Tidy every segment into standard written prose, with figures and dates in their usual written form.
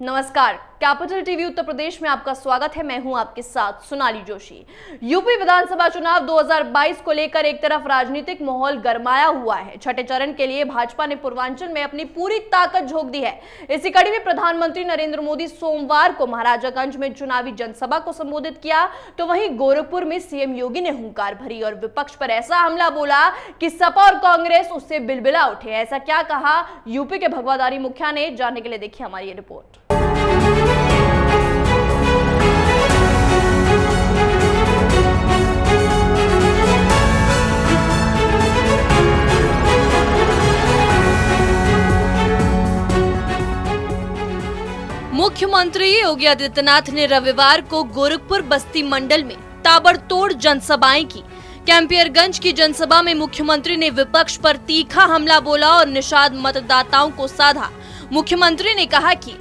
नमस्कार, capital TV Uttar Pradesh में आपका स्वागत है। मैं हूं आपके साथ सोनाली जोशी। यूपी विधानसभा चुनाव 2022 को लेकर एक तरफ राजनीतिक माहौल गरमाया हुआ है। छठे चरण के लिए भाजपा ने पूर्वांचल में अपनी पूरी ताकत झोंक दी है। इसी कड़ी में प्रधानमंत्री नरेंद्र मोदी सोमवार को महाराजागंज में चुनावी जनसभा को संबोधित किया, तो वहीं गोरखपुर में सीएम योगी ने हुंकार भरी और विपक्ष पर ऐसा हमला बोला कि सपा और कांग्रेस उससे बिलबिला उठे। ऐसा क्या कहा यूपी के भगवाधारी मुखिया ने, जानने के लिए देखिए हमारी ये रिपोर्ट। मुख्यमंत्री योगी आदित्यनाथ ने रविवार को गोरखपुर बस्ती मंडल में ताबड़तोड़ जनसभाएं की। कैंपियरगंज की जनसभा में मुख्यमंत्री ने विपक्ष पर तीखा हमला बोला और निषाद मतदाताओं को साधा। मुख्यमंत्री ने कहा कि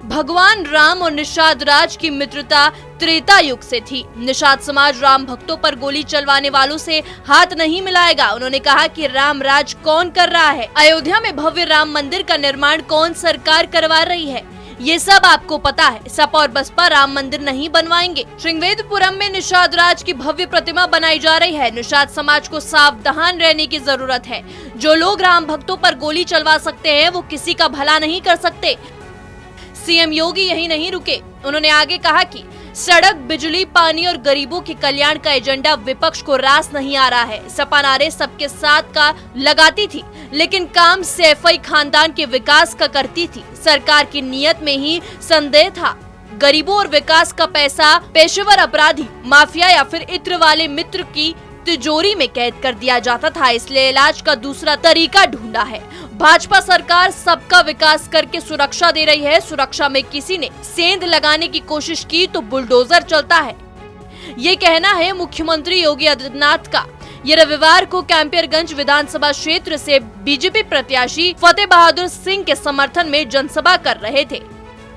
भगवान राम और निषाद राज की मित्रता त्रेता युग से थी। निषाद समाज राम भक्तों पर गोली चलवाने वालों से हाथ नहीं मिलाएगा। उन्होंने कहा कि राम राज कौन कर रहा है, अयोध्या में भव्य राम मंदिर का निर्माण कौन सरकार करवा रही है, ये सब आपको पता है। सपा और बसपा राम मंदिर नहीं बनवाएंगे। श्रृंगवेरपुरम में निषाद राज की भव्य प्रतिमा बनाई जा रही है। निषाद समाज को सावधान रहने की जरूरत है। जो लोग राम भक्तों पर गोली चलवा सकते हैं वो किसी का भला नहीं कर सकते। सीएम योगी यही नहीं रुके। उन्होंने आगे कहा कि सड़क, बिजली, पानी और गरीबों के कल्याण का एजेंडा विपक्ष को रास नहीं आ रहा है। सपा नारे सबके साथ का लगाती थी, लेकिन काम सैफई खानदान के विकास का करती थी। सरकार की नीयत में ही संदेह था। गरीबों और विकास का पैसा पेशेवर अपराधी, माफिया या फिर इत्र वाले मित्र की तिजोरी में कैद कर दिया जाता था, इसलिए इलाज का दूसरा तरीका ढूंढा है। भाजपा सरकार सबका विकास करके सुरक्षा दे रही है। सुरक्षा में किसी ने सेंध लगाने की कोशिश की तो बुलडोजर चलता है, ये कहना है मुख्यमंत्री योगी आदित्यनाथ का। ये रविवार को कैंपियरगंज विधानसभा क्षेत्र से बीजेपी प्रत्याशी फतेह बहादुर सिंह के समर्थन में जनसभा कर रहे थे।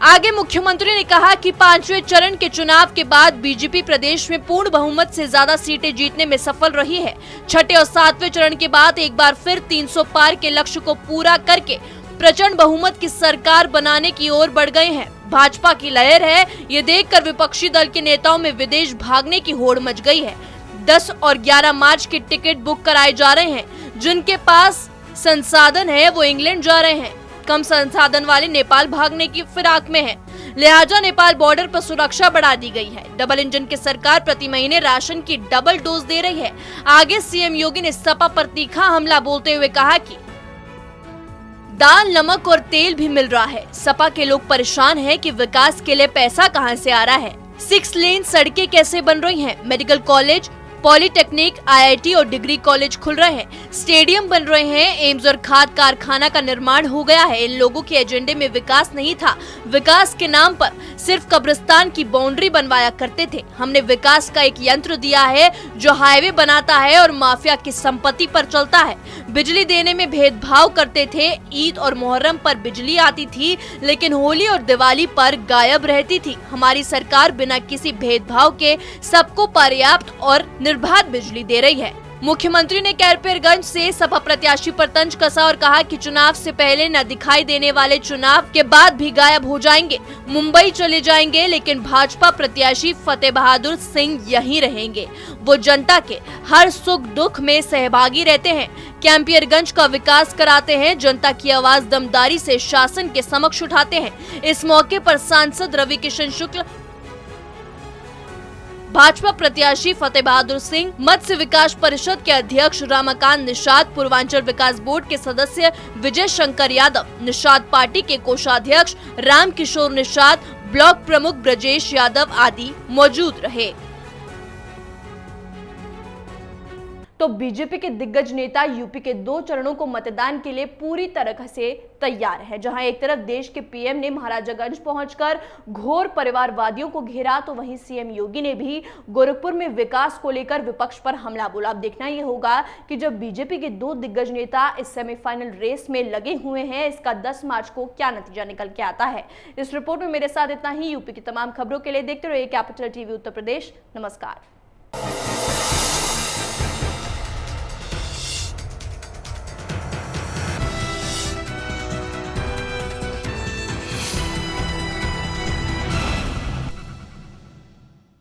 आगे मुख्यमंत्री ने कहा कि 5वें चरण के चुनाव के बाद बीजेपी प्रदेश में पूर्ण बहुमत से ज्यादा सीटें जीतने में सफल रही है। छठे और 7वें चरण के बाद एक बार फिर 300 पार के लक्ष्य को पूरा करके प्रचंड बहुमत की सरकार बनाने की ओर बढ़ गए हैं। भाजपा की लहर है, ये देखकर विपक्षी दल के नेताओं में विदेश भागने की होड़ मच गई है। 10 और 11 मार्च के टिकट बुक कराए जा रहे हैं। जिनके पास संसाधन है वो इंग्लैंड जा रहे हैं। कम संसाधन वाले नेपाल भागने की फिराक में हैं। लिहाजा नेपाल बॉर्डर पर सुरक्षा बढ़ा दी गई है। डबल इंजन की सरकार प्रति महीने राशन की डबल डोज दे रही है। आगे सीएम योगी ने सपा पर तीखा हमला बोलते हुए कहा कि दाल, नमक और तेल भी मिल रहा है। सपा के लोग परेशान हैं कि विकास के लिए पैसा कहां से आ रहा है। 6 लेन सड़कें कैसे बन रही हैं। मेडिकल कॉलेज, पॉलिटेक्निक, आईआईटी और डिग्री कॉलेज खुल रहे हैं। स्टेडियम बन रहे हैं। एम्स और खाद कारखाना का निर्माण हो गया है। इन लोगों के एजेंडे में विकास नहीं था। विकास के नाम पर सिर्फ कब्रिस्तान की बाउंड्री बनवाया करते थे। हमने विकास का एक यंत्र दिया है जो हाईवे बनाता है और माफिया की संपत्ति पर चलता है। बिजली देने में भेदभाव करते थे। ईद और मुहर्रम पर बिजली आती थी, लेकिन होली और दिवाली पर गायब रहती थी। हमारी सरकार बिना किसी भेदभाव के सबको पर्याप्त और निर्बाध बिजली दे रही है। मुख्यमंत्री ने कैंपियरगंज से सपा प्रत्याशी पर तंज कसा और कहा कि चुनाव से पहले न दिखाई देने वाले चुनाव के बाद भी गायब हो जाएंगे, मुंबई चले जाएंगे, लेकिन भाजपा प्रत्याशी फतेह बहादुर सिंह यहीं रहेंगे। वो जनता के हर सुख दुख में सहभागी रहते हैं, कैंपियरगंज का विकास कराते हैं, जनता की आवाज दमदारी से शासन के समक्ष उठाते हैं। इस मौके पर सांसद रवि किशन शुक्ल, भाजपा प्रत्याशी फतेह बहादुर सिंह, मत्स्य विकास परिषद के अध्यक्ष रमाकांत निषाद, पूर्वांचल विकास बोर्ड के सदस्य विजय शंकर यादव, निषाद पार्टी के कोषाध्यक्ष राम किशोर निषाद, ब्लॉक प्रमुख ब्रजेश यादव आदि मौजूद रहे। तो बीजेपी के दिग्गज नेता यूपी के 2 चरणों को मतदान के लिए पूरी तरह से तैयार है। जहां एक तरफ देश के पीएम ने महाराजागंज पहुंचकर घोर परिवारवादियों को घेरा, तो वहीं सीएम योगी ने भी गोरखपुर में विकास को लेकर विपक्ष पर हमला बोला। अब देखना यह होगा कि जब बीजेपी के 2 दिग्गज नेता इस सेमीफाइनल रेस में लगे हुए हैं, इसका 10 मार्च को क्या नतीजा निकल के आता है। इस रिपोर्ट में मेरे साथ इतना ही। यूपी की तमाम खबरों के लिए देखते रहिए कैपिटल टीवी उत्तर प्रदेश। नमस्कार।